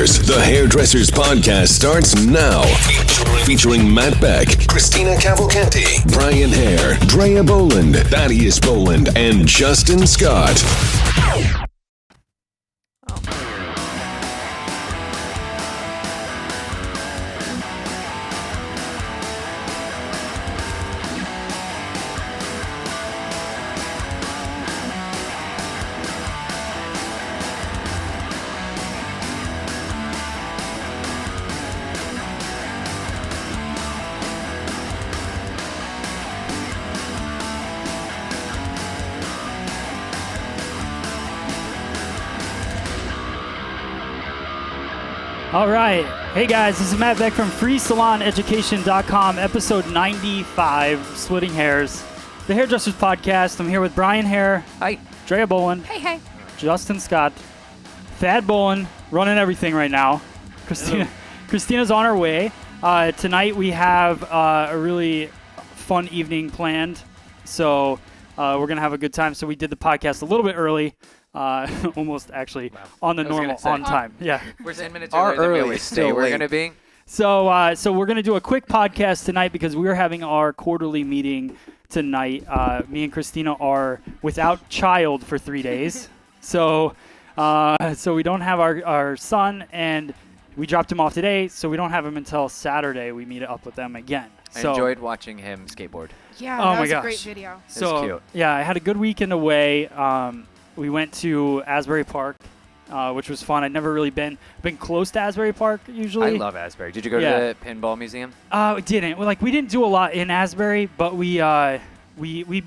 Hairdressers. The Hairdressers podcast starts now. Featuring Matt Beck, Christina Cavalcanti, Brian Hare, Drea Boland, Thaddeus Boland, and Justin Scott. All right. Hey, guys. This is Matt Beck from FreeSalonEducation.com, episode 95, Splitting Hairs, the Hairdressers Podcast. I'm here with Brian Hare. Hi. Drea Boland. Hey, hey. Justin Scott. Thad Boland, running everything right now. Christina's on her way. Tonight we have a really fun evening planned. So we're going to have a good time. So we did the podcast a little bit early. Almost actually on the normal on time. Yeah. We're 10 minutes earlier than we always say we're going to be. So we're going to do a quick podcast tonight because we're having our quarterly meeting tonight. Me and Christina are without child for 3 days. So we don't have our son, and we dropped him off today, so we don't have him until Saturday. We meet up with them again. I enjoyed watching him skateboard. Yeah, that was my a great gosh. video. So cute. Yeah, I had a good weekend away. We went to Asbury Park, which was fun. I'd never really been close to Asbury Park usually. I love Asbury. Did you go to the Pinball Museum? We didn't. We didn't do a lot in Asbury, but we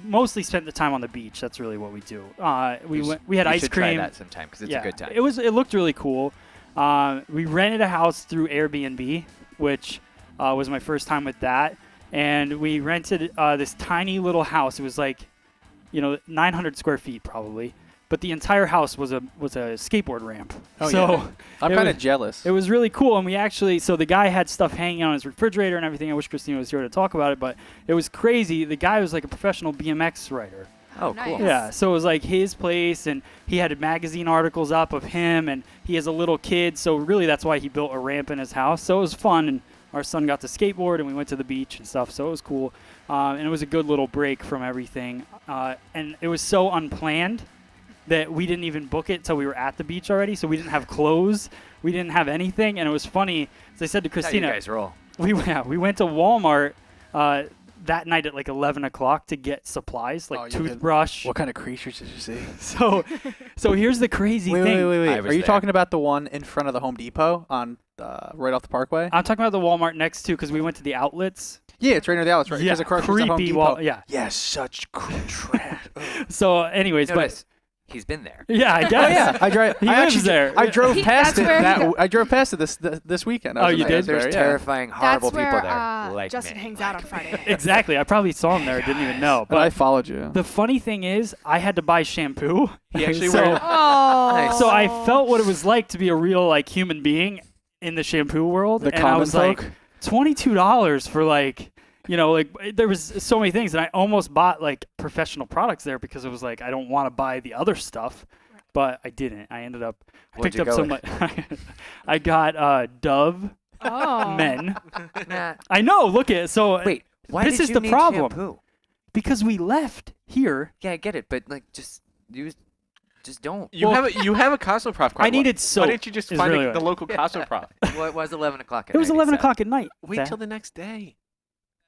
mostly spent the time on the beach. That's really what we do. We had ice cream. Try that sometime because it's a good time. It looked really cool. We rented a house through Airbnb, which was my first time with that. And we rented this tiny little house. It was 900 square feet probably. But the entire house was a skateboard ramp. Oh, yeah. I'm kind of jealous. It was really cool. And the guy had stuff hanging on his refrigerator and everything. I wish Christina was here to talk about it, but it was crazy. The guy was like a professional BMX rider. Oh, cool. Nice. Yeah, so it was like his place, and he had magazine articles up of him, and he has a little kid, so really that's why he built a ramp in his house. So it was fun, and our son got to skateboard, and we went to the beach and stuff, so it was cool. And it was a good little break from everything. And it was so unplanned that we didn't even book it till we were at the beach already, so we didn't have clothes, we didn't have anything, and it was funny. As I said to Christina, how you guys roll. We went to Walmart that night at 11 o'clock to get supplies, toothbrush. What kind of creatures did you see? So here's the crazy thing. Wait. Are you talking about the one in front of the Home Depot on right off the Parkway? I'm talking about the Walmart next to, because we went to the outlets. Yeah, it's right near the outlets, right? Yeah, creepy Home Depot. Yeah, such trash. So anyways, He's been there. Yeah, I guess. I drive. He lives there. I drove past it. I drove past it this weekend. Oh, you did? There's terrifying, horrible people there. Like Justin hangs out on Friday night. Exactly. I probably saw him there. Didn't even know. But I followed you. The funny thing is, I had to buy shampoo. He actually Nice. So I felt what it was like to be a real human being in the shampoo world. The and common I was folk? $22 for there was so many things, and I almost bought professional products there because it was I don't want to buy the other stuff, but I didn't. I ended up picked up some. I got Dove Men. I know. Look at it. So wait. Why this did is you the need problem shampoo? because we left here. Yeah, I get it, but just don't. You have a Cosmoprof card. I needed soap. Why didn't you just find really the local Cosmoprof? Well, it was 11 o'clock at It was night, 11 he said. o'clock at night. Wait till the next day.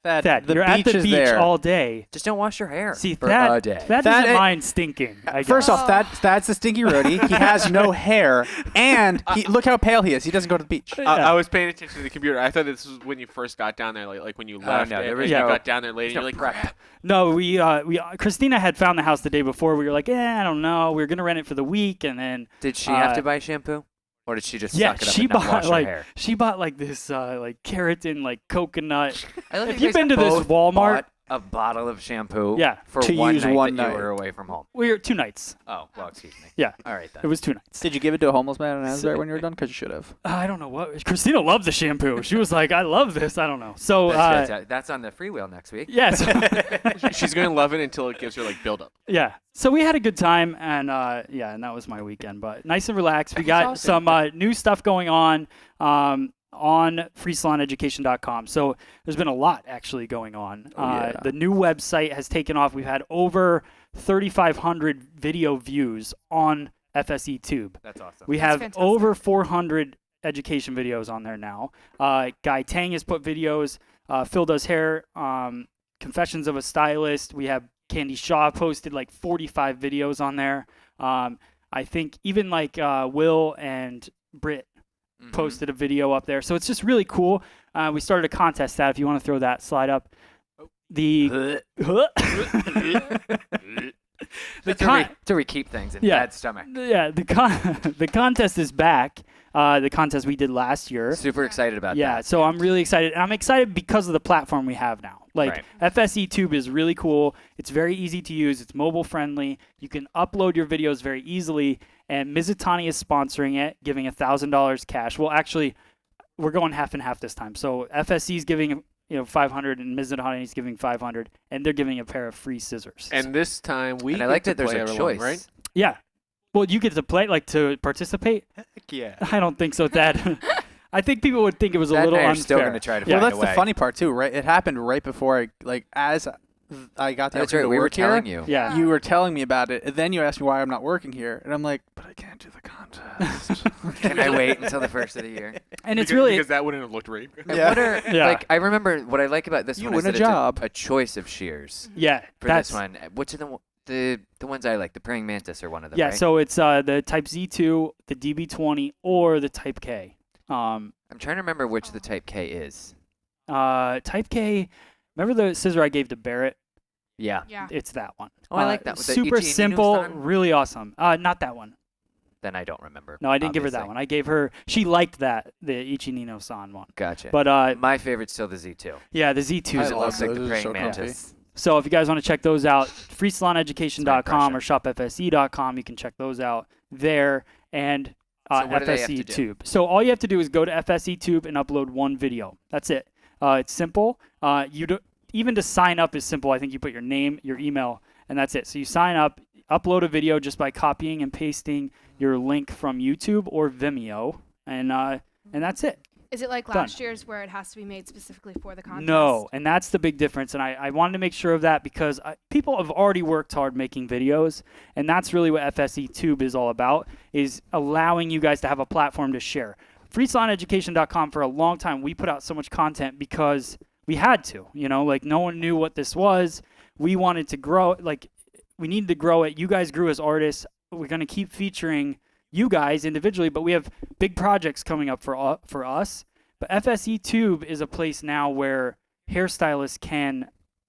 Thad, the you're at beach the is beach there. all day. Just don't wash your hair See, for Thad a day. doesn't mind stinking. I First guess. off, Thad's the stinky roadie. He has no hair, and look how pale he is. He doesn't go to the beach. I was paying attention to the computer. I thought this was when you first got down there, like when you left. no, there and was you no- got down there late, and you're like, crap. No, we Christina had found the house the day before. We were like, I don't know. We were gonna rent it for the week, and then Did she have to buy shampoo? Or did she just yeah, suck it up she and not bought wash her hair? she bought this keratin coconut. I love If you you've guys been to this both Walmart, bought a bottle of shampoo Yeah. for To one use night one that night. you were away from home. We were 2 nights. Oh, well, excuse me. Yeah. All right, then. It was 2 nights. Did you give it to a homeless man in Asbury when you were done? Because you should have. I don't know what. Christina loved the shampoo. She was like, I love this. I don't know. So, That's on the freewheel next week. yes. She's gonna love it until it gives her like build up. Yeah. So we had a good time, and and that was my weekend. But nice and relaxed. We got awesome. some new stuff going on freesaloneducation.com. So there's been a lot actually going on. The new website has taken off. We've had over 3,500 video views on FSE Tube. That's awesome. We That's have fantastic. over 400 education videos on there now. Guy Tang has put videos. Phil does hair. Confessions of a Stylist. We have Candy Shaw posted like 45 videos on there. I think even like Will and Britt posted a video up there. So it's just really cool. We started a contest that if you want to throw that slide up. The to keep things in bad stomach. the contest is back. The contest we did last year. Super excited about that. Yeah, so I'm really excited. And I'm excited because of the platform we have now. Like, FSE Tube is really cool. It's very easy to use. It's mobile friendly. You can upload your videos very easily. And Mizutani is sponsoring it, giving $1,000 cash. Well, actually, we're going half and half this time. So FSE is giving 500, and Mizutani is giving 500, and they're giving a pair of free scissors. And this time we And I get like to that there's play a along, choice. right? Yeah. Well, you get to play, like, to participate? Heck yeah. I don't think so, Dad. I think people would think it was a Dad little and I are unfair. still going to try to Well, find that's a way. the funny part too, right? It happened right before as I got the That's opportunity right. to We were work here. telling you. Yeah. You were telling me about it, and then you asked me why I'm not working here, and I'm like, but I can't do the contest. Can I wait until the first of the year? And it's because, really... because that wouldn't have looked right. And Yeah. what are, Yeah. like, I remember what I like about this You one is win that a job. it's a choice of shears Yeah. for this one. Which are the ones I like? The praying mantis are one of them, Yeah, right? so it's the Type Z2, the DB20, or the Type K. I'm trying to remember which the Type K is. Type K, remember the scissor I gave to Barrett? Yeah. Yeah. It's that one. Oh, I like that one. The Super Ichi simple, Inu-san? really awesome. Not that one. Then I don't remember. No, I didn't give her that obviously. one. I gave her, she liked that, the Ichinino-san one. Gotcha. But my favorite's still the Z2. yeah, the Z2 Because is it love looks like those. the Those are praying so comfy. mantis. So if you guys want to check those out, freesaloneducation.com or impression. shopfse.com, you can check those out there. And So what do they have FSE to do? Tube. So all you have to do is go to FSE Tube and upload one video. That's it. It's simple. Even to sign up is simple. I think you put your name, your email, and that's it. So you sign up, upload a video just by copying and pasting your link from YouTube or Vimeo, and that's it. Is it like Done. last year's where it has to be made specifically for the contest? No, and that's the big difference. And I wanted to make sure of that because people have already worked hard making videos, and that's really what FSE Tube is all about, is allowing you guys to have a platform to share. freesaloneducation.com, for a long time, we put out so much content because we had to. Like no one knew what this was. We wanted to grow. Like we needed to grow it. You guys grew as artists. We're going to keep featuring you guys individually, but we have big projects coming up for us. But FSE Tube is a place now where hairstylists can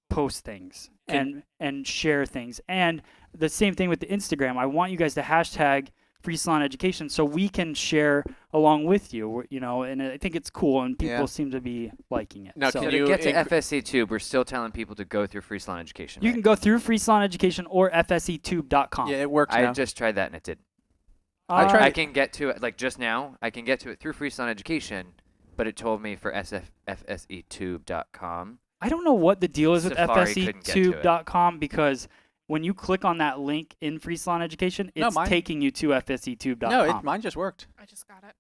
post things and share things. And the same thing with the Instagram. I want you guys to hashtag Free Salon Education so we can share along with you, and I think it's cool, and people Yeah. seem to be liking it. Now, So can So you to get to inc- FSC Tube, we're still telling people to go through Free Salon Education. you right? can go through Free Salon Education or FSETube.com. Yeah, it works I now. just tried that and it did. I tried I it. can get to it, like just now, I can get to it through Free Salon Education, but it told me for FSETube.com. I don't know what the deal is with Safari couldn't get to it. FSETube.com because when you click on that link in Free Salon Education, No, it's mine- taking you to FSETube.com. No, mine just worked. I just got it.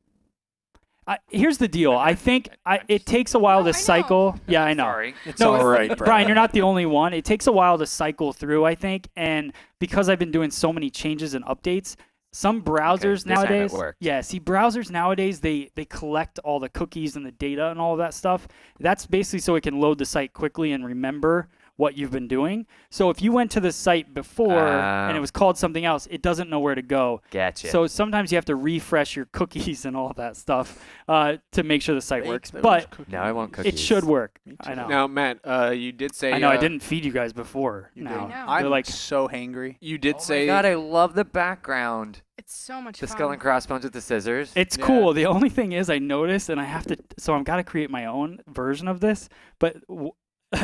Here's the deal. I think it takes a while No, to I know. cycle. Yeah, I know. Sorry. It's No, all right, Brian, you're not the only one. It takes a while to cycle through, I think, and because I've been doing so many changes and updates, some browsers this time it nowadays, worked. browsers nowadays they collect all the cookies and the data and all of that stuff. That's basically so it can load the site quickly and remember what you've been doing. So if you went to the site before and it was called something else, it doesn't know where to go. Gotcha. So sometimes you have to refresh your cookies and all that stuff to make sure the site works. But now I want cookies. it should work. I know. Now, Matt, you did say. I know I didn't feed you guys before. Now. did. I know. I'm They're like, so hangry. You did Oh say. my god, I love the background. It's so much The fun. skull and crossbones with the scissors. it's Yeah. cool. The only thing is I noticed, and I have to, so I've got to create my own version of this. But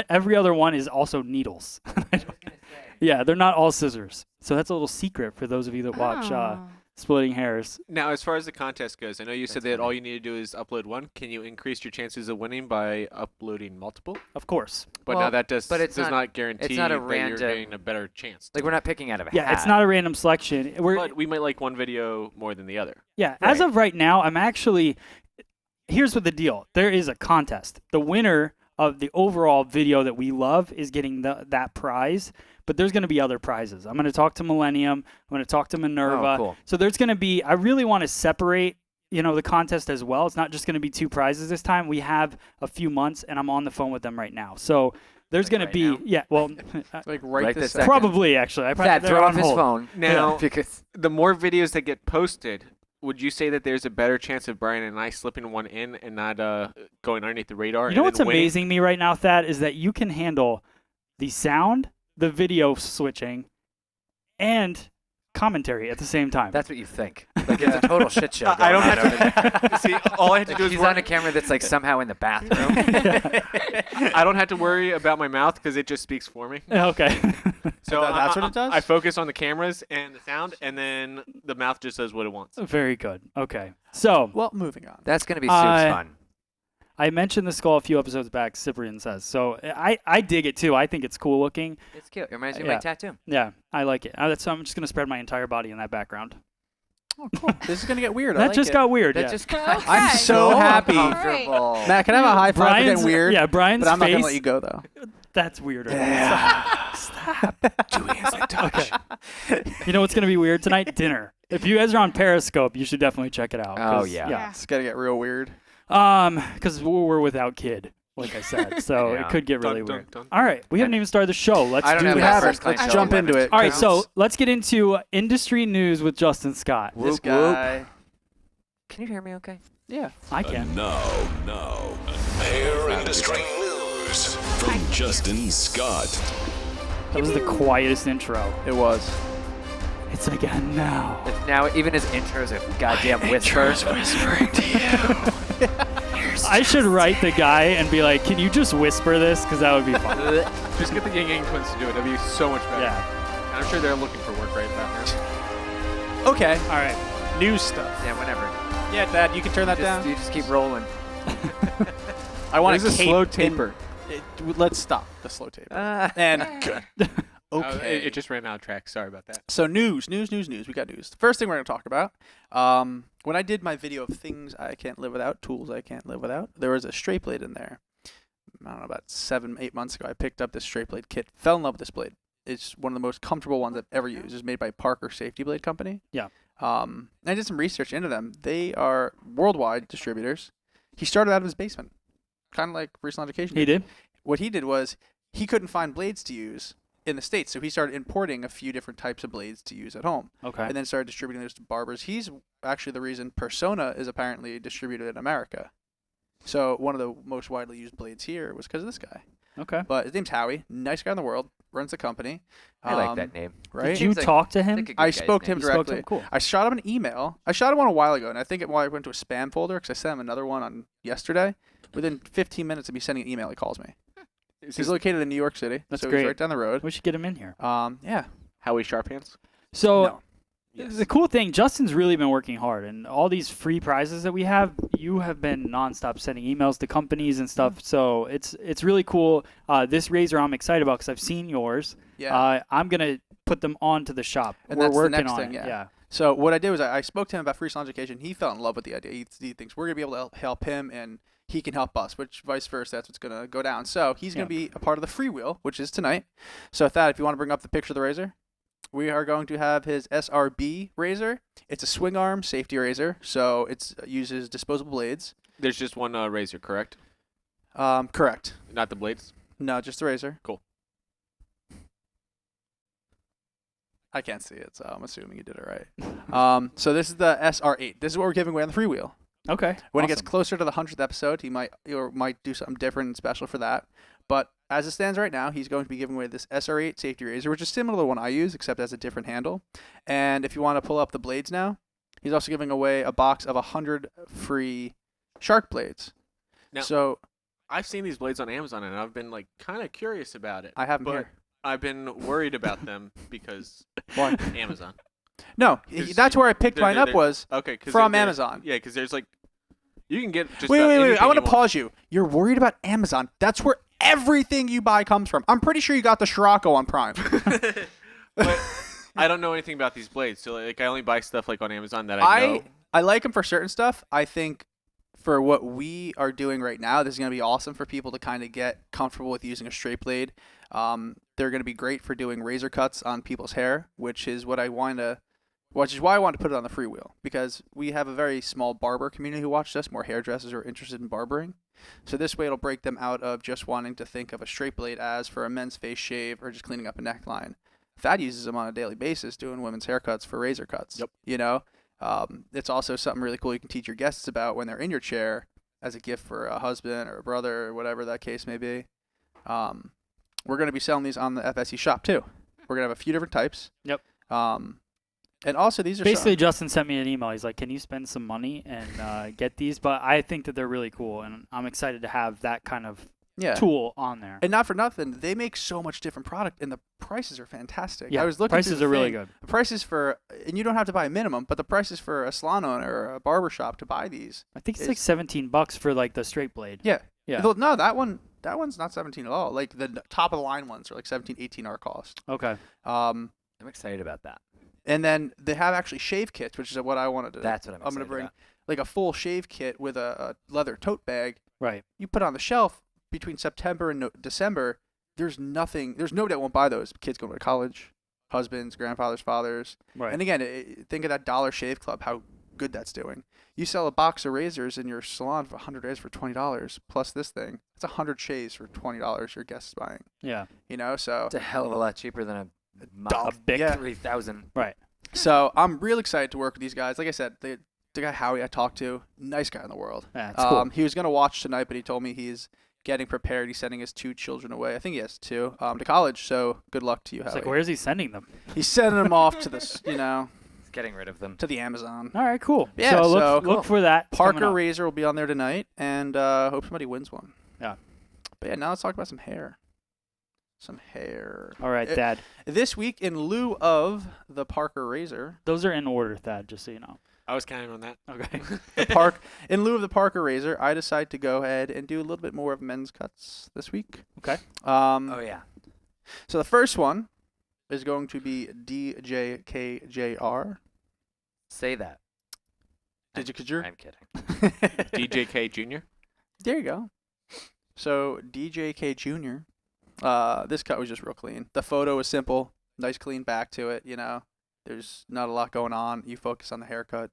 every other one is also needles. Yeah, they're not all scissors. So that's a little secret for those of you that watch Oh. Splitting Hairs. Now, as far as the contest goes, I know you said that all you need to do is upload one. Can you increase your chances of winning by uploading multiple? Of course. But Well, now that does but not, it's guarantee not a that random- you're getting a better chance. Like we're not picking out of a Yeah, hat. it's not a random selection. But we might like one video more than the other. Yeah, as Right. of right now, I'm actually. Here's what the deal. There is a contest. The winner of the overall video that we love is getting that prize. But there's going to be other prizes. I'm going to talk to Millennium. I'm going to talk to Minerva. Oh, cool. So there's going to be. I really want to separate, the contest as well. It's not just going to be 2 prizes this time. We have a few months, and I'm on the phone with them right now. So there's Like going to right be. now? Yeah. Well, Like Right this this second. probably actually. Thad, they're throw on off his hold. phone. Now, because the more videos that get posted, would you say that there's a better chance of Brian and I slipping one in and not going underneath the radar? You know and what's then winning? amazing me right now, Thad, is that you can handle the sound, the video switching, and commentary at the same time. that's what you think. Like it's a total shit show. I don't going on over there. have to. See, all I have to Like do is he's work. on a camera that's like somehow in the bathroom. I don't have to worry about my mouth because it just speaks for me. Okay. So That's what it does? I focus on the cameras and the sound, and then the mouth just does what it wants. Very good. Okay. So Well, moving on. That's gonna be super fun. I mentioned the skull a few episodes back, Cyprian says. So I dig it too. I think it's cool looking. It's cute. It reminds me of Yeah. my tattoo. Yeah, I like it. So I'm just going to spread my entire body in that background. Oh, cool. This is gonna get weird. I That like just it. got weird. That Yeah. just I'm Okay. so happy. comfortable. Matt, can I have a high five for Brian's getting weird? Yeah, Brian's But I'm not face. gonna let you go though. That's weirder. Stop. Okay. You know what's going to be weird tonight? Dinner. If you guys are on Periscope, you should definitely check it out. Oh, 'cause- yeah. Yeah. It's gonna get real weird. Because we're without kid, like I said, so Yeah. it could get really Dun, dun, weird. dun. All right, we haven't even started the show. Let's I don't do have this. my haven't. first claim Let's show jump on into my it. All right, counts. so let's get into industry news with Justin Scott. This Whoop, guy. Can you hear me okay? Yeah. I can. Now, hair industry news from Justin Scott. That was the quietest intro. It was. It's like a now. It's now even his intro's a goddamn whisper. whispering to you. I should write the guy and be like, can you just whisper this? Because that would be fun. Just get the Yang Yang twins to do it. That'd be so much better. Yeah. And I'm sure they're looking for work right about now. Okay. All right. News stuff. Yeah, whenever. Yeah, Dad, you can turn that down. You just keep rolling. I want There's a slow taper. Let's stop the slow taper. And okay. It just ran out of track. Sorry about that. So news. We got news. The first thing we're going to talk about, when I did my video of things I can't live without, tools I can't live without, there was a straight blade in there. I don't know, about 7-8 months ago, I picked up this straight blade kit. Fell in love with this blade. It's one of the most comfortable ones I've ever used. It's made by Parker Safety Blade Company. Yeah. I did some research into them. They are worldwide distributors. He started out of his basement, kind of like Recent Education. He did? What he did was he couldn't find blades to use in the States, so he started importing a few different types of blades to use at home, Okay. and then started distributing those to barbers. He's actually the reason Persona is apparently distributed in America. So one of the most widely used blades here was because of this guy. Okay. But his name's Howie, nice guy in the world, runs the company. I like that name. Right? Did you Seems like- talk to him? Like a good I guy's spoke to him name. You spoke to directly. him? Cool. I shot him an email. I shot him one a while ago, and I think it went to a spam folder because I sent him another one on yesterday. Within 15 minutes of me sending an email, he calls me. He's located in New York City, That's so great. he's right down the road. We should get him in here. Yeah. Howie Sharp Hands. So No. the cool thing, Justin's really been working hard, and all these free prizes that we have, you have been nonstop sending emails to companies and stuff. So it's really cool. This razor I'm excited about because I've seen yours. Yeah. I'm gonna put them onto the shop. And We're that's the working next on thing, it. yeah. So what I did was I spoke to him about free salon education. He fell in love with the idea. He thinks we're gonna be able to help him, and he can help us, which vice versa. That's what's gonna go down. So he's gonna be a part of the freewheel, which is tonight. So Thad, if you want to bring up the picture of the razor, we are going to have his SRB razor. It's a swing arm safety razor, so it uses disposable blades. There's just one razor, correct? Correct. Not the blades. No, just the razor. Cool. I can't see it, so I'm assuming you did it right. So this is the SR8. This is what we're giving away on the freewheel. Okay. When it gets awesome. closer to the 100th episode, he might do something different and special for that. But as it stands right now, he's going to be giving away this SR8 safety razor, which is similar to the one I use, except has a different handle. And if you want to pull up the blades now, he's also giving away a box of 100 free shark blades. Now- So I've seen these blades on Amazon, and I've been like kind of curious about it. I have them but here. I've been worried about them because Why? Amazon. No, 'Cause that's where I picked mine up they're- was Okay, 'cause from they're- Amazon. Yeah, because there's like, you can get just Wait. about I anything want to you pause you. You're worried about Amazon. That's where everything you buy comes from. I'm pretty sure you got the Scirocco on Prime. But I don't know anything about these blades, so like I only buy stuff like on Amazon that I know. I like them for certain stuff. I think for what we are doing right now, this is going to be awesome for people to kind of get comfortable with using a straight blade. They're going to be great for doing razor cuts on people's hair, which is why I wanted to put it on the freewheel, because we have a very small barber community who watch us, more hairdressers who are interested in barbering. So this way it'll break them out of just wanting to think of a straight blade as for a men's face shave or just cleaning up a neckline. Thad uses them on a daily basis doing women's haircuts for razor cuts. Yep. You know, it's also something really cool you can teach your guests about when they're in your chair as a gift for a husband or a brother or whatever that case may be. We're going to be selling these on the FSE shop too. We're going to have a few different types. Yep. And also these are Basically, Justin sent me an email. He's like, "Can you spend some money and get these?" But I think that they're really cool, and I'm excited to have that kind of tool on there. And not for nothing, they make so much different product, and the prices are fantastic. Yeah, I was looking prices through the are really thing. good. The prices for, and you don't have to buy a minimum, but the prices for a salon owner or a barber shop to buy these. I think it's like $17 for like the straight blade. Yeah. Yeah. No, that one's not 17 at all. Like the top of the line ones are like 17, 18 our cost. Okay. I'm excited about that. And then they have actually shave kits, which is what I wanted to. That's what I'm going to excited bring, about. like a full shave kit with a leather tote bag. Right. You put on the shelf between September and December. There's nobody that won't buy those. Kids going to college, husbands, grandfathers, fathers. Right. And again, think of that Dollar Shave Club, how good that's doing. You sell a box of razors in your salon for 100 razors for $20, plus this thing. It's 100 shaves for $20 your guest is buying. Yeah. You know, so. It's a hell of a lot cheaper than a big yeah. 3,000. Right. So I'm real excited to work with these guys. Like I said, the guy Howie I talked to, nice guy in the world. Yeah, it's cool. He was going to watch tonight, but he told me he's getting prepared. He's sending his 2 children away. I think he has 2 to college. So good luck to you, Howie. It's like, where is he sending them? He's sending them off to this, It's getting rid of them. to the Amazon. All right, cool. Yeah, so look for that. It's coming Parker up. Razor will be on there tonight, and hope somebody wins one. Yeah. But yeah, now let's talk about some hair. Some hair. All right, Dad. This week, in lieu of the Parker Razor, Those are in order, Thad, just so you know. I was counting on that. Okay. in lieu of the Parker Razor, I decided to go ahead and do a little bit more of men's cuts this week. Okay. Oh, yeah. So the first one is going to be DJKJR. Say that. Did you Kajur? I'm kidding. DJK Jr. There you go. So DJK Jr. This cut was just real clean. The photo was simple, nice clean back to it. You know, there's not a lot going on. You focus on the haircut,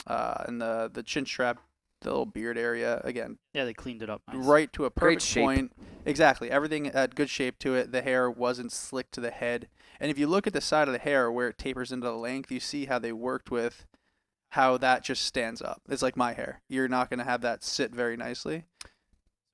and the chin strap, the little beard area. Again, Yeah, they cleaned it up nice. right to a Great perfect shape. point. Exactly. Everything had good shape to it. The hair wasn't slick to the head. And if you look at the side of the hair where it tapers into the length, you see how they worked with how that just stands up. It's like my hair. You're not going to have that sit very nicely.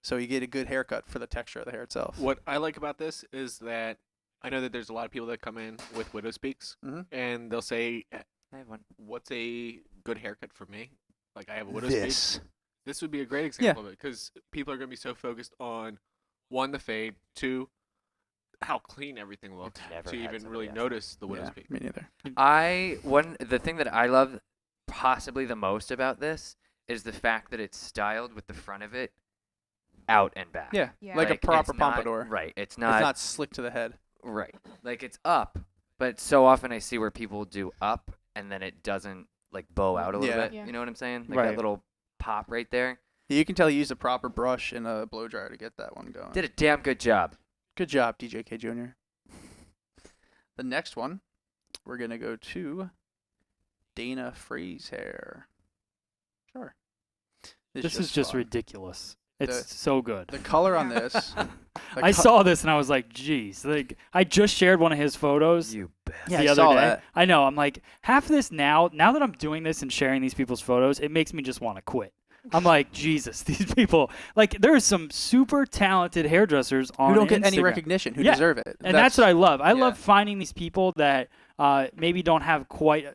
So you get a good haircut for the texture of the hair itself. What I like about this is that I know that there's a lot of people that come in with widow speaks, Mhm. and they'll say, I have one. "What's a good haircut for me?" Like I have a widow speak. This would be a great example of it because people are going to be so focused on 1, the fade, 2, how clean everything looked never to had even somebody really ask notice the widow Yeah, speak. me neither. The thing that I love possibly the most about this is the fact that it's styled with the front of it out and back. Yeah, Yeah. like a proper it's not- pompadour. Right. It's It's not, not slick to the head. right. Like it's up, but so often I see where people do up and then it doesn't like bow out a little Yeah. bit. Yeah. You know what I'm saying? Like Right. that little pop right there. You can tell he used a proper brush and a blow dryer to get that one going. Did a damn good job. Good job, DJK Jr. The next one, we're going to go to Dana Freeze hair. Sure. This is just fun. ridiculous. It's The- so good. The color on this. I saw this and I was like, geez. Like, I just shared one of his photos You bet. Yeah, the I other saw day. that. I know. I'm like, half of this now that I'm doing this and sharing these people's photos, it makes me just want to quit. I'm like, Jesus, these people. Like, there are some super talented hairdressers on Who don't get any Instagram. recognition, who Yeah. deserve it. And that's what I love. I yeah. love finding these people that maybe don't have quite,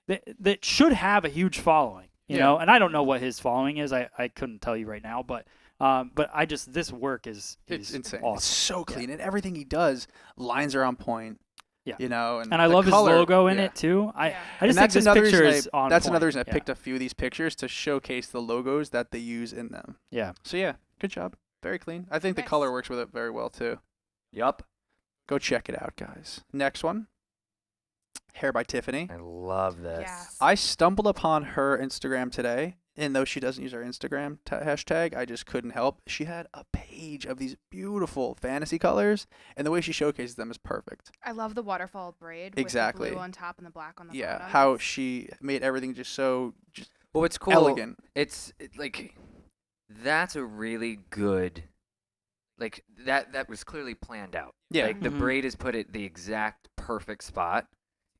that should have a huge following, you Yeah. know. And I don't know what his following is. I couldn't tell you right now, but But this work is insane. Awesome. It's so clean, and everything he does, lines are on point. Yeah. You know, and I love color, his logo in yeah. it too. I And just think this picture is on That's point. another reason I Yeah. picked a few of these pictures to showcase the logos that they use in them. Yeah. So yeah, good job. Very clean. I think the Nice. color works with it very well too. Yup. Go check it out, guys. Next one. Hair by Tiffany. I love this. Yes. I stumbled upon her Instagram today, and though she doesn't use our Instagram hashtag, I just couldn't help. She had a page of these beautiful fantasy colors, and the way she showcases them is perfect. I love the waterfall braid. Exactly. With the blue on top and the black on the Yeah, bottom. how she made everything just so Well, it's cool. elegant. Like that's a really good. Like that was clearly planned out. Yeah. Like the Mhm. braid is put at the exact perfect spot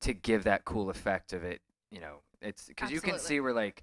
to give that cool effect of it. You know, it's because you can Absolutely. see where like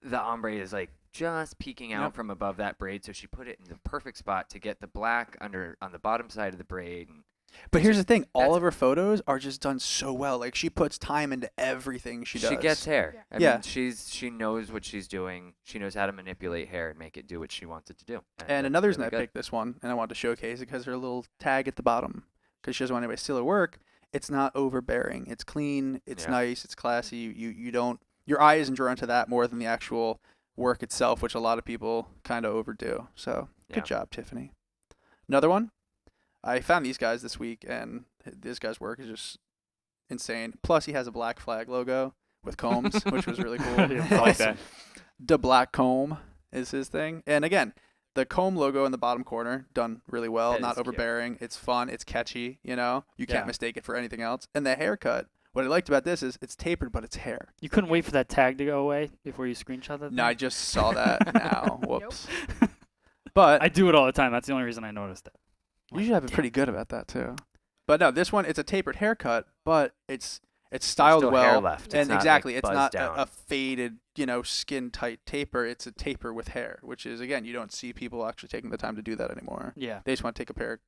the ombre is like just peeking out Yep. from above that braid, so she put it in the perfect spot to get the black under on the bottom side of the braid. And But it's here's the just- thing, all that's- of her photos are just done so well. Like she puts time into everything she does. She gets hair. I Yeah. mean, she knows what she's doing. She knows how to manipulate hair and make it do what she wants it to do. And that's another reason really I good. picked this one, and I wanted to showcase it because her little tag at the bottom, because she doesn't want anybody to steal her work. It's not overbearing. It's clean. It's Yeah. nice. It's classy. You don't, your eye isn't drawn to that more than the actual work itself, which a lot of people kind of overdo. So Yeah. good job, Tiffany. Another one. I found these guys this week, and this guy's work is just insane. Plus, he has a Black Flag logo with combs, which was really cool. Yeah, I like that. The black comb is his thing. And again, the comb logo in the bottom corner, done really well. That Not is cute. overbearing. It's fun. It's catchy. You know, you Yeah. can't mistake it for anything else. And the haircut, what I liked about this is it's tapered, but it's hair. You couldn't wait for that tag to go away before you screenshot that. No, I thing? just saw that now. Whoops. But I do it all the time. That's the only reason I noticed it. you should have it pretty good about that too. But no, this one, it's a tapered haircut, but it's styled still well. hair left. It's And not, like, exactly, it's buzzed not down. a faded, skin tight taper. It's a taper with hair, which is, again, you don't see people actually taking the time to do that anymore. Yeah. They just want to take a pair,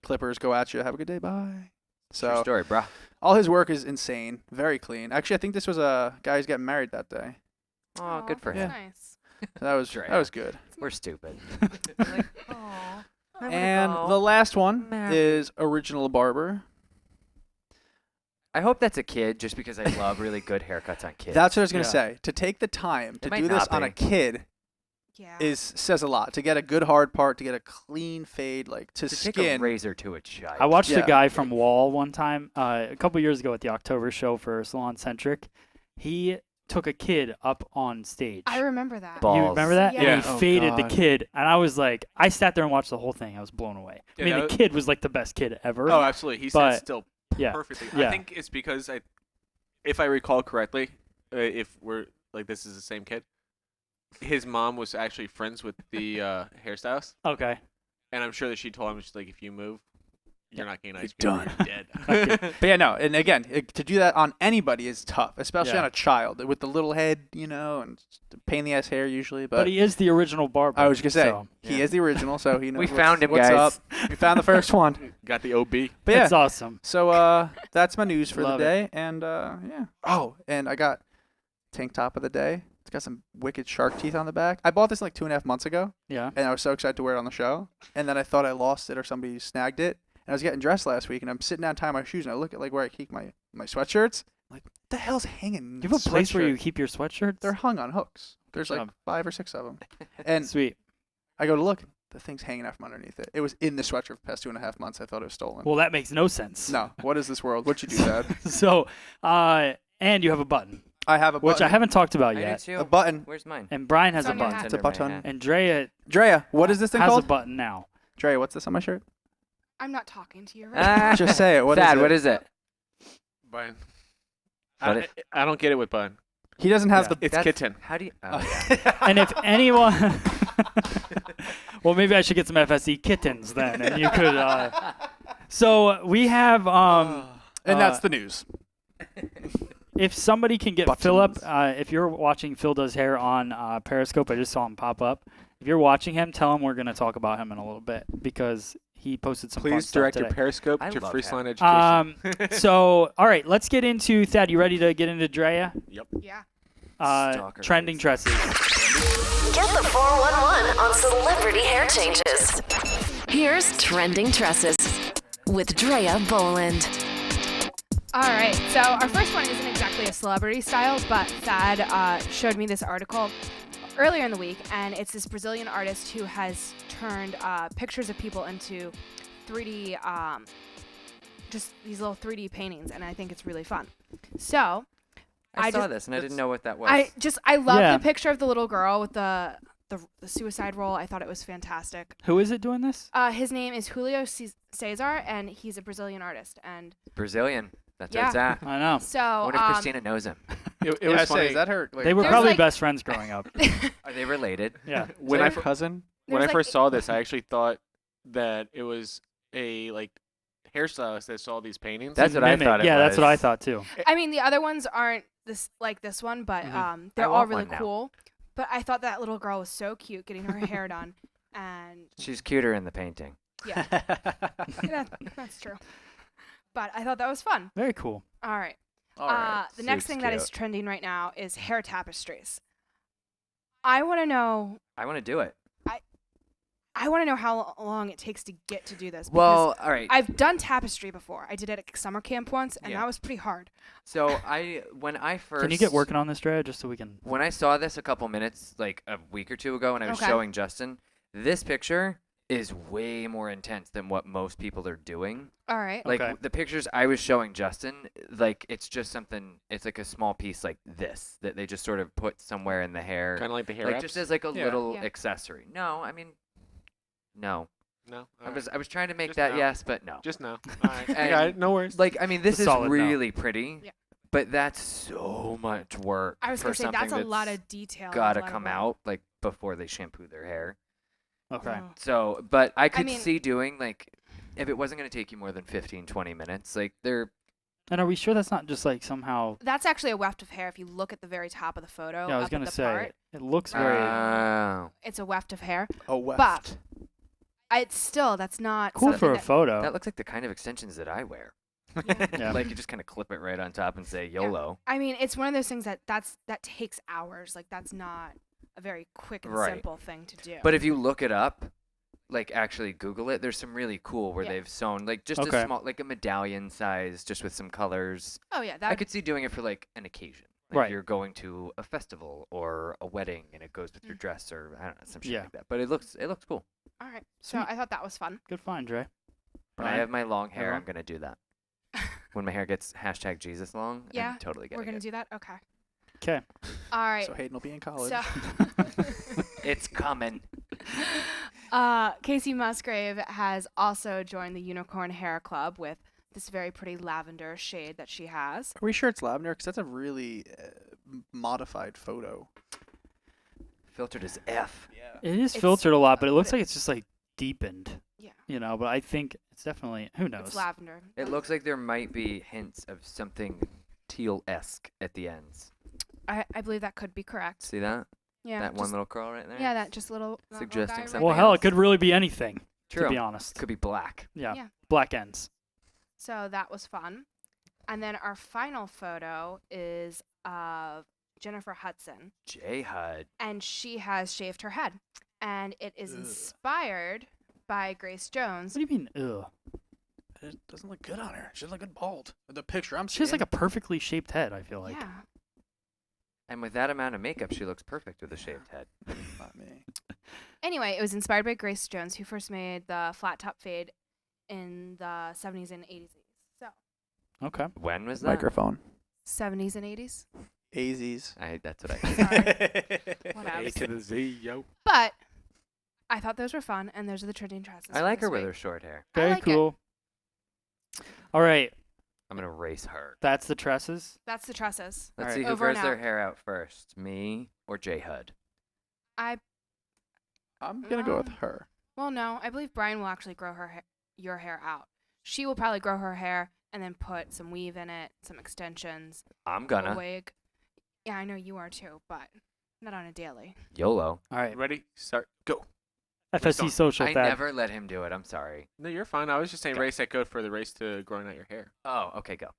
clippers, go at you, have a good day, bye. True So story, bruh. all his work is insane, very clean. Actually, I think this was a guy who's getting married that day. Oh, good for that's him. Nice. So that was Drea. good. We're stupid. Aw. And the last one Married. is Original Barber. I hope that's a kid, just because I love really good haircuts on kids. That's what I was gonna Yeah. say. To take the time to It might do this not on a be. kid Yeah. says a lot. To get a good hard part, to get a clean fade, like to to take skin. a razor to a child. I watched Yeah. a guy from Wall one time a couple years ago at the October show for Salon Centric. He took a kid up on stage. I remember that. Balls. You remember that? Yeah. And he Oh, faded the God. kid, and I was like, I sat there and watched the whole thing. I was blown away. Yeah, I mean, that the was- kid was like the best kid ever. Oh, absolutely. He But- said still yeah. perfectly. Yeah. I think it's because if I recall correctly, if we're like this is the same kid, his mom was actually friends with the hairstylist, Okay. and I'm sure that she told him, she's like, if you move, you're not getting ice You're cream. done. You're dead. But yeah, no, and again, to do that on anybody is tough, especially Yeah. on a child with the little head, and the pain in the ass hair usually. But But he is the original barber. I was gonna say so, he yeah. is the original, so he knows. We what's- found him, what's guys. up. We found the first one. Got the OB. But yeah, It's awesome. so that's my news for Love the it. day, and yeah. Oh, and I got tank top of the day. It's got some wicked shark teeth on the back. I bought this like 2.5 months ago, Yeah. and I was so excited to wear it on the show. And then I thought I lost it or somebody snagged it. And I was getting dressed last week, and I'm sitting down tying my shoes, and I look at like where I keep my sweatshirts. I'm like, what the hell's hanging? Do you have a place where you sweatshirt? keep your sweatshirts? They're hung on hooks. There's like job. 5 or 6 of them. And Sweet. I go to look, the thing's hanging out from underneath it. It was in the sweatshirt for the past 2.5 months. I thought it was stolen. Well, that makes no sense. No, what is this world? What'd you do, Dad? So, and you have a button, I have a button. which I haven't talked about I do yet. too. A button. Where's mine? And Brian has It's a on your button. hat. It's a button. And Drea Drea, what is this thing has called? a button now. Drea, what's this on my shirt? I'm not talking to you right now. Ah, Just say it. What is Thad, it? what is it? Bun. What I don't get it with bun. He doesn't have Yeah. the. It's That's- kitten. How do you? And if anyone, well, maybe I should get some FSE kittens then, and you could. So we have, And that's the news. if somebody can get Buttons. Philip, if you're watching Phil Does Hair on Periscope, I just saw him pop up. If you're watching him, tell him we're going to talk about him in a little bit because he posted some fun Please stuff direct today. your Periscope I to love Freesline him. Education. So, all right, let's get into Thad. You ready to get into Drea? Yeah. Stalker Trending face. dresses. Get the 411 on celebrity hair changes. Here's Trending Tresses with Drea Boland. All right, so our first one isn't exactly a celebrity style, but Thad showed me this article earlier in the week, and it's this Brazilian artist who has turned pictures of people into 3D, just these little 3D paintings, and I think it's really fun. So I saw this and I didn't know what that was. I love Yeah. the picture of the little girl with the suicide roll. I thought it was fantastic. Who is it doing this? His name is Julio Cesar, and he's a Brazilian artist. And Brazilian. That's Yeah. where it's at. I know. so, I wonder if Christina knows him. It Yeah, was I say, funny. is that her? Like, They were There's probably like- best friends growing up. Are they related? Yeah. when So I there- cousin. when I there's first like- saw this, I actually thought that it was a hairstylist that saw these paintings. That's what I Mimic. thought it Yeah, that's what I was. thought too. I mean, the other ones aren't this one, but they're I all want really one now. cool. But I thought that little girl was so cute getting her hair done, and She's cuter in the painting. yeah, that's true. But I thought that was fun. Very cool. All right. All right. The next Suit's thing that is cute. trending right now is hair tapestries. I want to know. I want to do it. I want to know how long it takes to get to do this. because Well, all right. I've done tapestry before. I did it at summer camp once, and Yeah. that was pretty hard. So when I first Can you get working on this, Drea, just so we can? when I saw this a couple minutes, like a week or two ago, when I was Okay. showing Justin, this picture is way more intense than what most people are doing. All right. Like Okay. the pictures I was showing Justin, like it's just something. It's like a small piece like this that they just sort of put somewhere in the hair, kind of like the hair like apps. just as like a Yeah. little Yeah. accessory. No, I mean, no. No, I was trying to make Just that no. yes, but no. just no. All right, I And, got it. No worries. Like I mean, this is solid no. really pretty, Yeah. but that's so much work. I was for gonna say that's something a lot that's of detail. and a gotta lot of come work. out like before they shampoo their hair. Okay. Ugh. So, but I could mean- see doing like if it wasn't going to take you more than 15, 20 minutes, like they're And are we sure that's not just like somehow? That's actually a weft of hair. If you look at the very top of the photo, Yeah, I was up at gonna the say part, it looks very Oh. it's a weft of hair. Oh, weft. But it's still that's not cool something for a that- photo. That looks like the kind of extensions that I wear. Yeah. Like you just kind of clip it right on top and say YOLO. I mean, it's one of those things that takes hours. Like that's not a very quick and Right. simple thing to do. But if you look it up, like actually Google it, there's some really cool where Yeah. they've sewn like just Okay. a small, like a medallion size, just with some colors. oh yeah, I that could see doing it for like an occasion. Like Right. you're going to a festival or a wedding and it goes with your Mm. dress or I don't know, some shit Yeah. like that. But it looks cool. all right. So Sweet. I thought that was fun. Good find, Dre. When I have my long hair, Everyone? I'm gonna do that. When my hair gets hashtag Jesus long, Yeah, I'm totally We're gonna gonna do that. Okay. Okay. All right. So Hayden will be in college. So, It's coming. Casey Musgrave has also joined the Unicorn Hair Club with this very pretty lavender shade that she has. Are we sure it's lavender? Because that's a really modified photo. Filtered as F. Yeah. It is It's- filtered a lot, but it looks like it's just like deepened. Yeah. You know, but I think it's definitely who knows. It's lavender. It looks like there might be hints of something teal-esque at the ends. I believe that could be correct. See that? Yeah. That one just- little curl right there? Yeah, that just little. that little Suggesting guy right something Well, there. hell, it could really be anything. True. To be honest. Could be black. Yeah. Yeah. Black ends. So that was fun. And then our final photo is of Jennifer Hudson, J-Hud. and she has shaved her head. And it is Ugh. inspired by Grace Jones. What do you mean? Ugh. It doesn't look good on her. She doesn't look good bald. The picture I'm She seeing. has like a perfectly shaped head. I feel like. Yeah. And with that amount of makeup, she looks perfect with a shaved head. Not me. Anyway, it was inspired by Grace Jones, who first made the flat top fade in the 70s and 80s. So, Okay. When was that? Microphone. 70s and 80s. AZs. That's what I Sorry. Whatever. A to the Z, yo. But I thought those were fun, and those are the trending tresses. I for like this her with week. her short hair. I Very like it. cool. All right. I'm going to race her. That's the tresses. That's the tresses. Let's Alright. see who Over and grows their out. hair out first, me or J-Hud. I I'm gonna go with Um, her. Well, no, I believe Brian will actually grow your hair out. She will probably grow her hair and then put some weave in it, some extensions, I'm a gonna. wig. Yeah, I know you are too, but not on a daily. YOLO. All right. Ready? Start. Go. FSC social. I Thad. never let him do it. I'm sorry. No, you're fine. I was just saying Go. race that code for the race to growing out your hair. Oh, okay, go.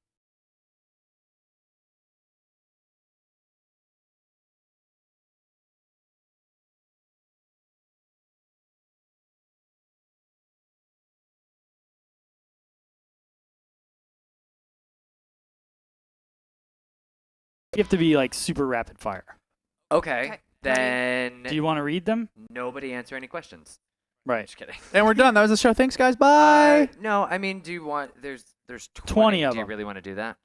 You have to be like super rapid fire. Okay. Then Do you want to read them? nobody answer any questions. Right. Just kidding. And we're done. That was the show. Thanks, guys. Bye. No, I mean, do you want? There's 20 of Do you them. really want to do that?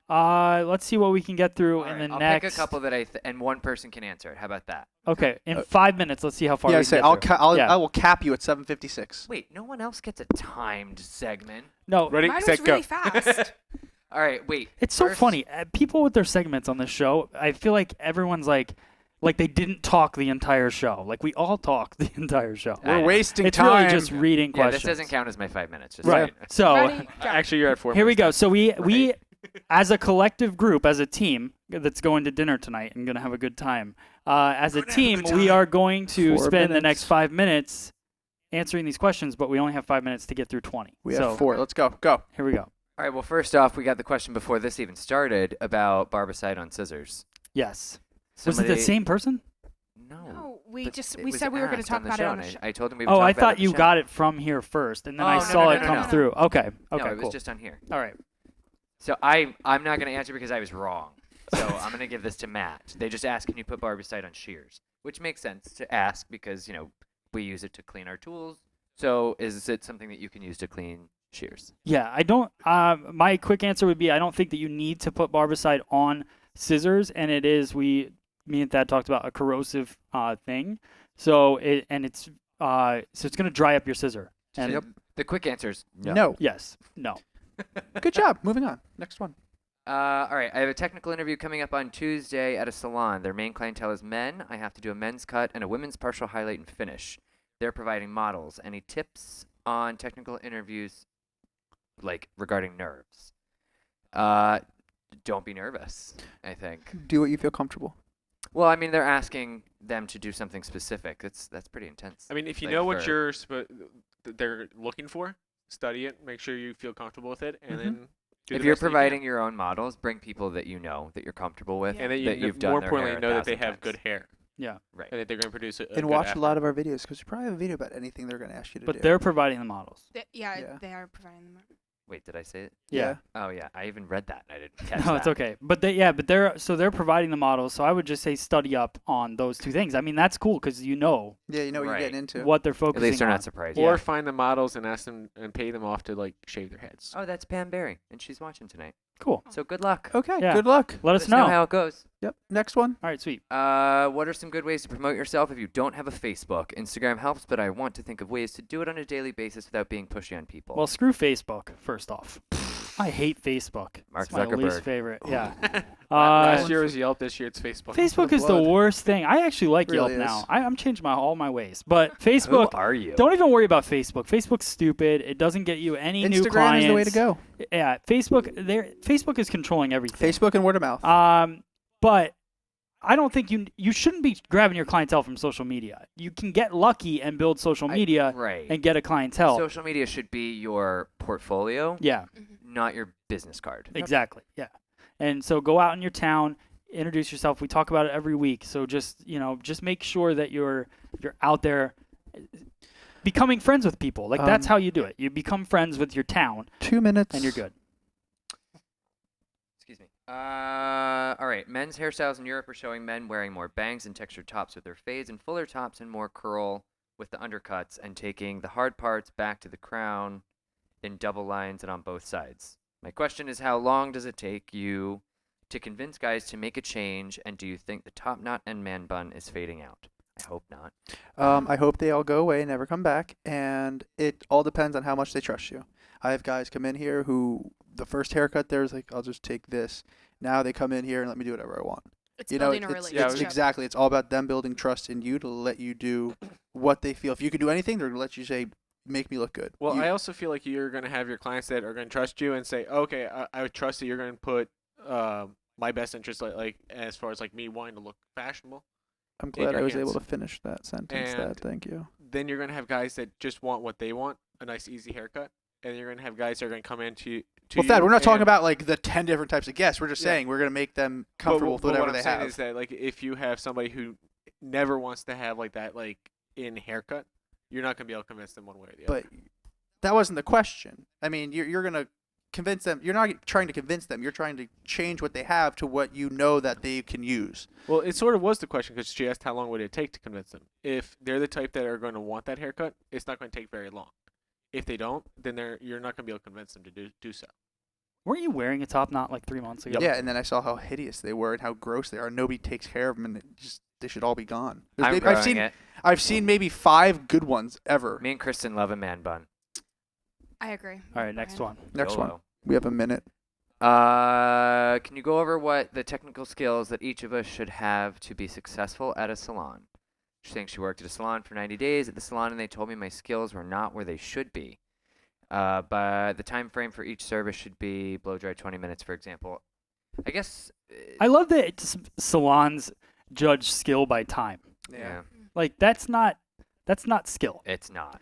Let's see what we can get through in the I'll next. pick a couple that and one person can answer it. How about that? Okay, in 5 minutes, let's see how far Yeah, we I say can get through. I will cap you at 7:56. Wait, no one else gets a timed segment. No, Ready, Mine set, was go. really fast. All right, wait. it's so First- funny. People with their segments on this show, I feel like everyone's like they didn't talk the entire show. Like we all talk the entire show. I know. We're wasting It's time. really just reading Yeah, questions. this doesn't count as my 5 minutes. Just Right. so you know. So Ready, go. Actually, you're at 4 here we minutes. go. So we as a collective group, as a team that's going to dinner tonight and going to have a good time, as a team, we are going to 4 spend the minutes. next 5 minutes answering these questions, but we only have 5 minutes to get through 20. We so have 4. Let's go. Go. here we go. All right. Well, first off, we got the question before this even started about barbicide on scissors. Yes. Was it the Somebody- same person? No. No, we But just it we was said we were going to asked talk on the about it show, on the and show. I told him we would Oh, talk I about thought it on you the show. got it from here first, and then Oh, I no, saw no, it no, come no. through. Okay. No, Okay. it was Cool. just on here. All right. So I'm not going to answer because I was wrong. So I'm going to give this to Matt. They just asked, can you put barbicide on shears? Which makes sense to ask because, we use it to clean our tools. So is it something that you can use to clean shears? Yeah, I don't. My quick answer would be I don't think that you need to put barbicide on scissors, and it is me and Thad talked about a corrosive thing. So it's going to dry up your scissor. And So the quick answer is no. No. yes, no. Good job. Moving on. Next one. All right, I have a technical interview coming up on Tuesday at a salon. Their main clientele is men. I have to do a men's cut and a women's partial highlight and finish. They're providing models. Any tips on technical interviews, like regarding nerves? Don't be nervous, I think. Do what you feel comfortable. Well, I mean, they're asking them to do something specific. That's pretty intense. I mean, if you Like know what for- they're looking for, study it. Make sure you feel comfortable with it, and Mhm. then do If the you're best that you can. providing your own models, bring people that you know that you're comfortable with, Yeah. and then that you've done more their importantly hair know that they 1,000 have times. good hair, Yeah, Right. and that they're going to produce a And good watch a effort. lot of our videos because we probably have a video about anything they're going to ask you to do. but they're providing the models. Yeah. They are providing them. Wait, did I say it? Yeah. Oh yeah, I even read that. And I didn't catch No, that. it's okay. But they're providing the models. So I would just say study up on those two things. I mean, that's cool because you know Yeah, you know what Right. you're getting into. what they're At focusing least they're on. not surprised. Or Yeah. find the models and ask them and pay them off to like shave their heads. Oh, that's Pam Berry, and she's watching tonight. Cool. So good luck. Okay, Yeah. good luck. Let us know. how it goes. Yep. Next one. All right, sweet. What are some good ways to promote yourself if you don't have a Facebook? Instagram helps, but I want to think of ways to do it on a daily basis without being pushy on people. Well, screw Facebook, first off. I hate Facebook. Mark it's my least Zuckerberg. favorite. Yeah. Last year was Yelp. This year it's Facebook. Facebook the is the blood. worst thing. I actually like Really Yelp is. now. I'm changing all my ways. But Who Facebook, are you? don't even worry about Facebook. Facebook's stupid. It doesn't get you any new Instagram clients. is the way to go. Yeah, Facebook is controlling everything. Facebook and word of mouth. But I don't think you shouldn't be grabbing your clientele from social media. You can get lucky and build social media right. and get a clientele. Social media should be your portfolio, Yeah, not your business card. exactly. Yeah. And so go out in your town, introduce yourself. We talk about it every week. So just make sure that you're out there becoming friends with people. Like that's how you do it. You become friends with your town 2 minutes. and you're good. Excuse me. All right. Men's hairstyles in Europe are showing men wearing more bangs and textured tops with their fades and fuller tops and more curl with the undercuts and taking the hard parts back to the crown in double lines and on both sides. My question is, how long does it take you to convince guys to make a change, and do you think the top knot and man bun is fading out? I hope not. I hope they all go away and never come back. And it all depends on how much they trust you. I have guys come in here who the first haircut there is like, I'll just take this. Now they come in here and let me do whatever I want. It's You know, building a it's relationship. exactly. It's all about them building trust in you to let you do what they feel. If you can do anything, they're gonna let you say, "Make me look good." Well, You- I also feel like you're going to have your clients that are going to trust you and say, okay, I would trust that you're going to put my best interest, like as far as like me wanting to look fashionable. I'm glad your I was hands. able to finish that sentence. And- Thank you. Then you're going to have guys that just want what they want, a nice easy haircut. And you're going to have guys that are going to come in to Well, Thad, you we're not talking and- about like the 10 different types of guests. We're just Yeah. saying we're gonna make them But- comfortable but with whatever what they I'm saying have. is that like if you have somebody who never wants to have like that like in haircut, you're not going to be able to convince them one way or the other. But that wasn't the question. I mean, you're gonna convince them. You're not trying to convince them. You're trying to change what they have to what you know that they can use. Well, it sort of was the question because she asked how long would it take to convince them. If they're the type that are going to want that haircut, it's not going to take very long. If they don't, then you're not going to be able to convince them to do so. Weren't you wearing a top knot like 3 months ago? Yeah, and then I saw how hideous they were and how gross they are. Nobody takes care of them, and they should all be gone. I'm growing it. I've seen maybe 5 good ones ever. Me and Kristen love a man bun. I agree. All right, next one. Next YOLO. one. We have a minute. Can you go over what the technical skills that each of us should have to be successful at a salon? She's saying she worked at a salon for 90 days at the salon, and they told me my skills were not where they should be. But the time frame for each service should be blow dry 20 minutes, for example. I guess. I love that salons judge skill by time. Yeah. Like that's not skill. It's not.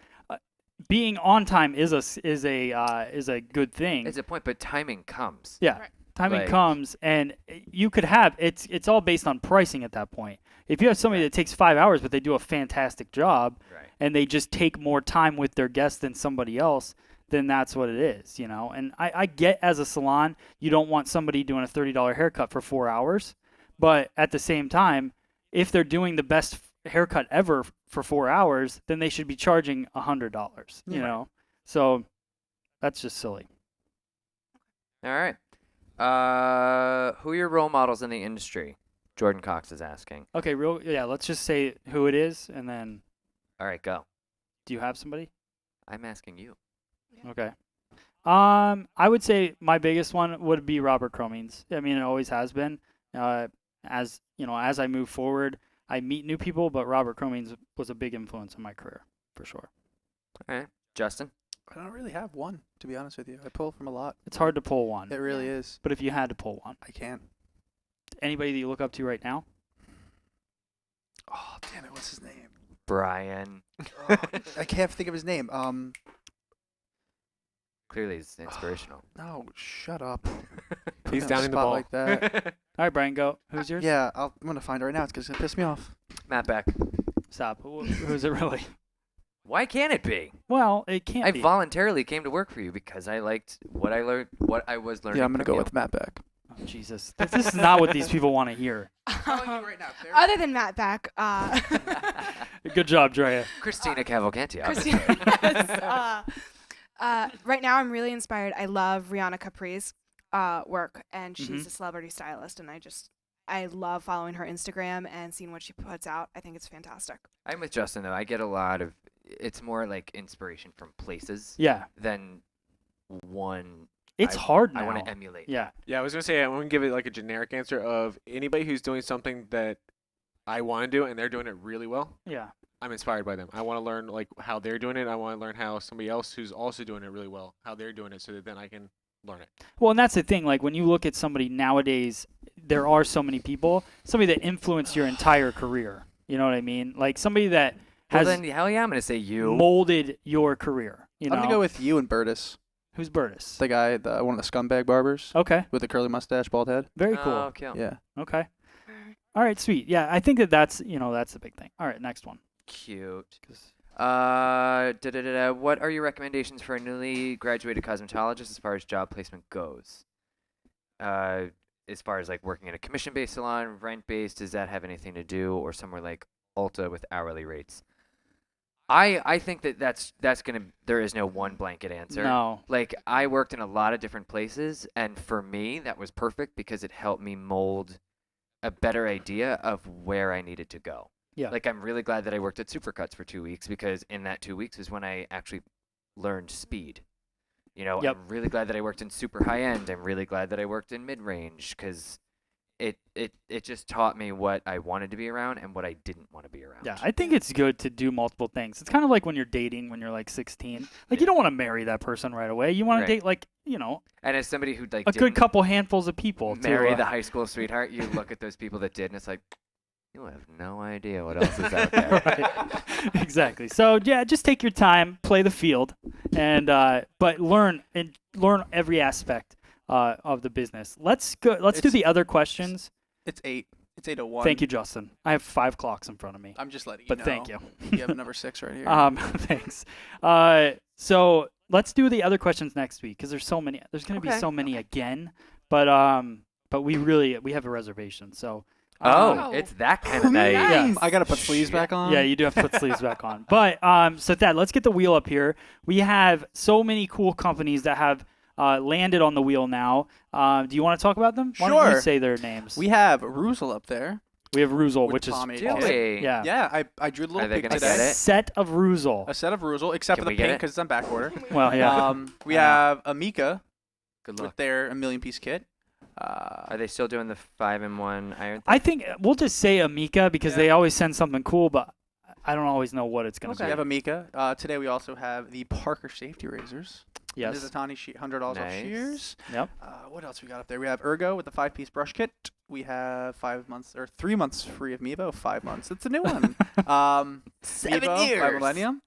Being on time is a good thing. It's a point, but timing comes. Yeah. Right. Timing comes, and you could have it's all based on pricing at that point. If you have somebody that takes 5 hours but they do a fantastic job, Right. and they just take more time with their guests than somebody else, then that's what it is, you know. And I get as a salon, you don't want somebody doing a $30 haircut for 4 hours, but at the same time, if they're doing the best haircut ever for 4 hours, then they should be charging $100, you know. So that's just silly. All right. Who are your role models in the industry? Jordan Cox is asking. Okay, let's just say who it is, and then All right, go. do you have somebody? I'm asking you. Okay. I would say my biggest one would be Robert Cromings. I mean, it always has been. As you know, as I move forward, I meet new people, but Robert Cromings was a big influence in my career, for sure. All right. Justin? I don't really have one, to be honest with you. I pull from a lot. It's hard to pull one, It really is. but if you had to pull one, I can. anybody that you look up to right now? Oh, damn it. What's his name? Brian. I can't think of his name. Clearly, it's inspirational. No, shut up. Put He's me on down in the spot ball. like that. All right, Brian, go. Who's yours? Yeah, I'm going to find it right now. It's going to piss me off. Matt Beck. Stop. Who's it really? Why can't it be? Well, it can't I be. voluntarily came to work for you because I liked what I learned, what I was learning. Yeah, I'm going to from go you. with Matt Beck. Oh, Jesus. This is not what these people want to hear. Other than Matt Beck, Good job, Drea. Christina Cavalcanti. Christina, right now I'm really inspired. I love Rihanna Capri's work, and she's a celebrity stylist, and I love following her Instagram and seeing what she puts out. I think it's fantastic. I'm with Justin though. I get a lot of. It's more like inspiration from places Yeah. than one. It's hard now. I want to emulate. Yeah. Yeah, I was going to say, I'm going to give it like a generic answer of anybody who's doing something that I want to do and they're doing it really well. Yeah. I'm inspired by them. I want to learn like how they're doing it. I want to learn how somebody else who's also doing it really well, how they're doing it so that then I can learn it. Well, and that's the thing. Like when you look at somebody nowadays, there are so many people, somebody that influenced your entire career. You know what I mean? Like somebody that Well, has then hell yeah, I'm gonna say you. molded your career. You know? I'm going to go with you and Burtis. Who's Burtis? The guy, one of the scumbag barbers Okay. with the curly mustache, bald head. Very cool. Oh, okay. Yeah. Okay. All right, sweet. Yeah, I think that's the big thing. All right, next one. Cute. What are your recommendations for a newly graduated cosmetologist as far as job placement goes? As far as like working in a commission-based salon, rent-based, does that have anything to do, or somewhere like Ulta with hourly rates? I think that's there is no one blanket answer. No. Like I worked in a lot of different places, and for me that was perfect because it helped me mold a better idea of where I needed to go. Yeah. Like I'm really glad that I worked at Supercuts for 2 weeks because in that 2 weeks is when I actually learned speed. Yep. I'm really glad that I worked in super high end. I'm really glad that I worked in mid range because it just taught me what I wanted to be around and what I didn't want to be around. Yeah, I think it's good to do multiple things. It's kind of like when you're dating when you're like 16. Like you don't want to marry that person right away. You want Right. to date like, And as somebody who like a good didn't couple handfuls of people marry to the high school sweetheart, you look at those people that did, and it's like, you have no idea what else is out there. Right. Exactly. So yeah, just take your time, play the field, and but learn every aspect of the business. Let's go. Let's do the other questions. It's 8. It's 8:01. Thank you, Justin. I have 5 clocks in front of me. I'm just letting you But know. thank you. You have a number 6 right here. Thanks. So let's do the other questions next week because there's so many. There's going to be so many again, but we have a reservation. So. It's that kind of night. Yeah. I gotta put sleeves back on. Yeah, you do have to put sleeves back on. But so Thad, let's get the wheel up here. We have so many cool companies that have landed on the wheel now. Do you want to talk about them? Why don't you Sure. say their names? We have Ruzel up there. We have Ruzel, with which is Tom H. awesome. Really? Yeah. Yeah, I drew a little Are they pic gonna today. get A it? set of Ruzel. A set of Ruzel, except Can for the we get pink it? because it's on back order. Well, yeah. We have Amika Good with luck. their 1,000,000-piece kit. Are they still doing the 5-in-1 iron? I think we'll just say Amika because they always send something cool, but I don't always know what it's going to We be. have Amika. Today we also have the Parker safety razors. Yes. Mizutani $100 off Nice. shears. Yep. What else we got up there? We have Ergo with the 5-piece brush kit. We have 3 months free of Mevo. 5 months. It's a new one. 7 Mevo, years. 5 Millennium.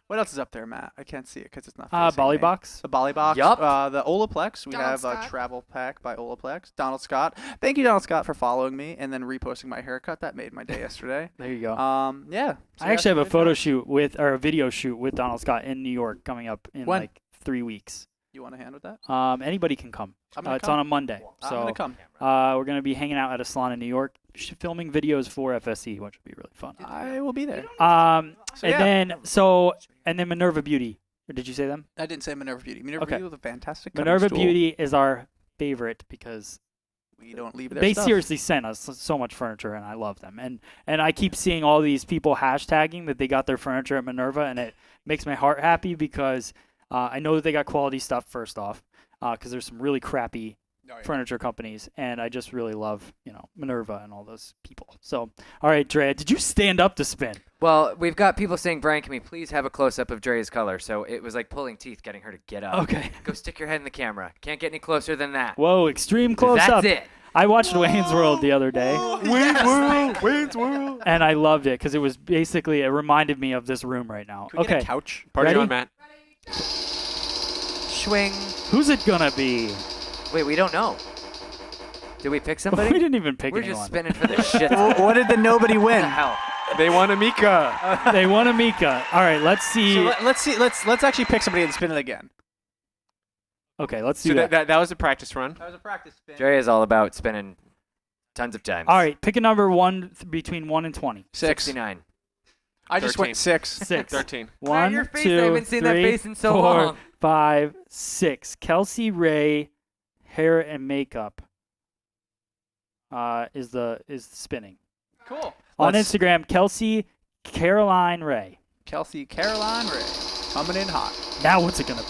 What else is up there, Matt? I can't see it because it's not. Bolly facing me. Box. The Bolly Box. Yup. The Olaplex. We Donald have Scott. a travel pack by Olaplex. Donald Scott. Thank you, Donald Scott, for following me and then reposting my haircut. That made my day yesterday. There you go. Yeah. So I actually have a good photo job. shoot a video shoot with Donald Scott in New York coming up in When? like 3 weeks. You want a hand with that? Anybody can come. I'm gonna It's come. on a Monday. I'm So gonna come. we're going to be hanging out at a salon in New York, filming videos for FSE, which will be really fun. I will be there. So yeah. and then Minerva Beauty. Or did you say them? I didn't say Minerva Beauty. Minerva Okay. Beauty was a fantastic cutting Minerva stool. Beauty is our favorite because We don't leave their they stuff. seriously sent us so much furniture, and I love them. And I keep seeing all these people hashtagging that they got their furniture at Minerva, and it makes my heart happy because I know that they got quality stuff first off, because there's some really crappy furniture companies, and I just really love Minerva and all those people. So, all right, Drea, did you stand up to spin? Well, we've got people saying, Brian, can we please have a close-up of Dre's color? So it was like pulling teeth getting her to get up. Okay. Go stick your head in the camera. Can't get any closer than that. Whoa, extreme close up. That's it. I watched Wayne's World the other day. Wayne's World. And I loved it because it reminded me of this room right now. Can we Okay. get a couch? Party Ready? on, Matt. Swing. Who's it gonna be? Wait, we don't know. Did we pick We somebody? didn't even pick We're anyone. just spinning for the shit. What did the nobody win? Hell. They want Amika. They won Amika. All right, let's see. So let's see. Let's actually pick somebody and spin it again. Okay, let's do So that. that was a practice run. That was a practice spin. Dre is all about spinning tons of times. All right, pick a number between 1 and 20. 69. I just 13. went 6. 6. 13. One, your face, I 2, haven't seen that 3, face in so 4, long. 5, 6. Kelsey Ray, hair and makeup, is spinning. Cool. On Let's- Instagram, Kelsey Caroline Ray. Kelsey Caroline Ray coming in hot. Now what's it gonna be?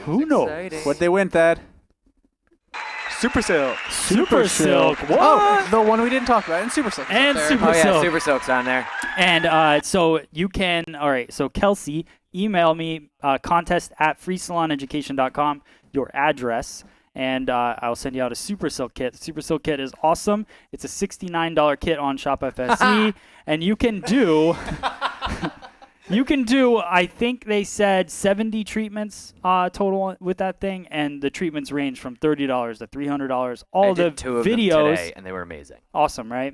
Who knows? Exciting. What'd they win, Thad? Super Silk. Super Silk. What? Oh, the one we didn't talk about. And Super Silk. is up And there. Super Oh, yeah, Silk. Super Silk's on there. And so you can, all right, so Kelsey, email me, contest@freesaloneducation.com, your address, and I'll send you out a Super Silk kit. The Super Silk kit is awesome. It's a $69 kit on Shop FSC, and you can do... I think they said 70 treatments total with that thing, and the treatments range from $30 to $300. All I the did 2 of them videos, today, and they were amazing. awesome, right?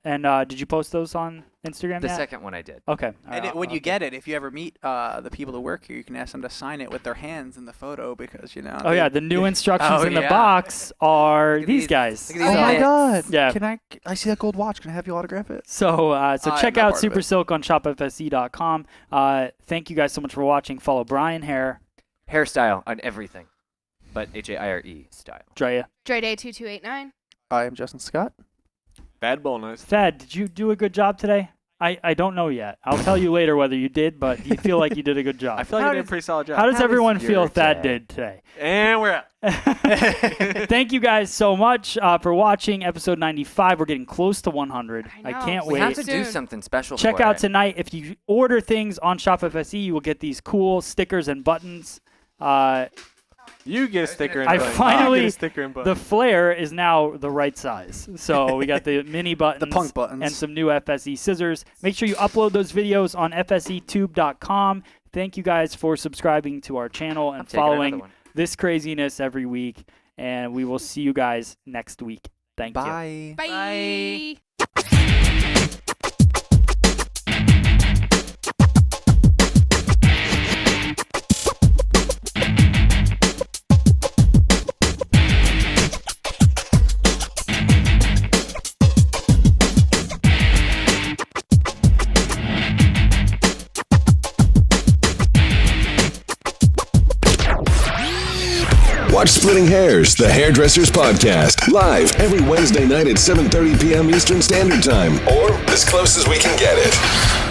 And did you post those on Instagram The yet? second one I did. Okay. And when you get it, if you ever meet the people who work here, you can ask them to sign it with their hands in the photo because, Oh yeah, the new instructions Oh, in the yeah. box are Look at these these- guys. look at these So- bits. God. Yeah. Can I see that gold watch? Can I have you autograph it? So I'm check not out part of Super it. Silk on shopfsc.com. Thank you guys so much for watching. Follow Brian Hair, Hairstyle on everything, but HAIRE style. Drea. Dre Day 2289. I am Justin Scott. Bad bull nose. Thad, did you do a good job today? I don't know yet. I'll tell you later whether you did, but do you feel like you did a good job? I feel like How I did a does- pretty solid job. How does How was everyone your feel Thad day? did today? And we're out. Thank you guys so much for watching episode 95. We're getting close to 100. I know. can't We wait. have to do Soon. something special Check for out it. tonight. If you order things on Shop FSE, you will get these cool stickers and buttons. You get a sticker and I button. finally- You get a sticker and button. The flare is now the right size. So we got the mini buttons, The punk buttons. and some new FSE scissors. Make sure you upload those videos on fsetube.com. Thank you guys for subscribing to our channel and taking another following one. this craziness every week. And we will see you guys next week. Thank you. Bye. Bye. Watch Splitting Hairs, the Hairdressers Podcast, live every Wednesday night at 7:30 p.m. Eastern Standard Time, or as close as we can get it.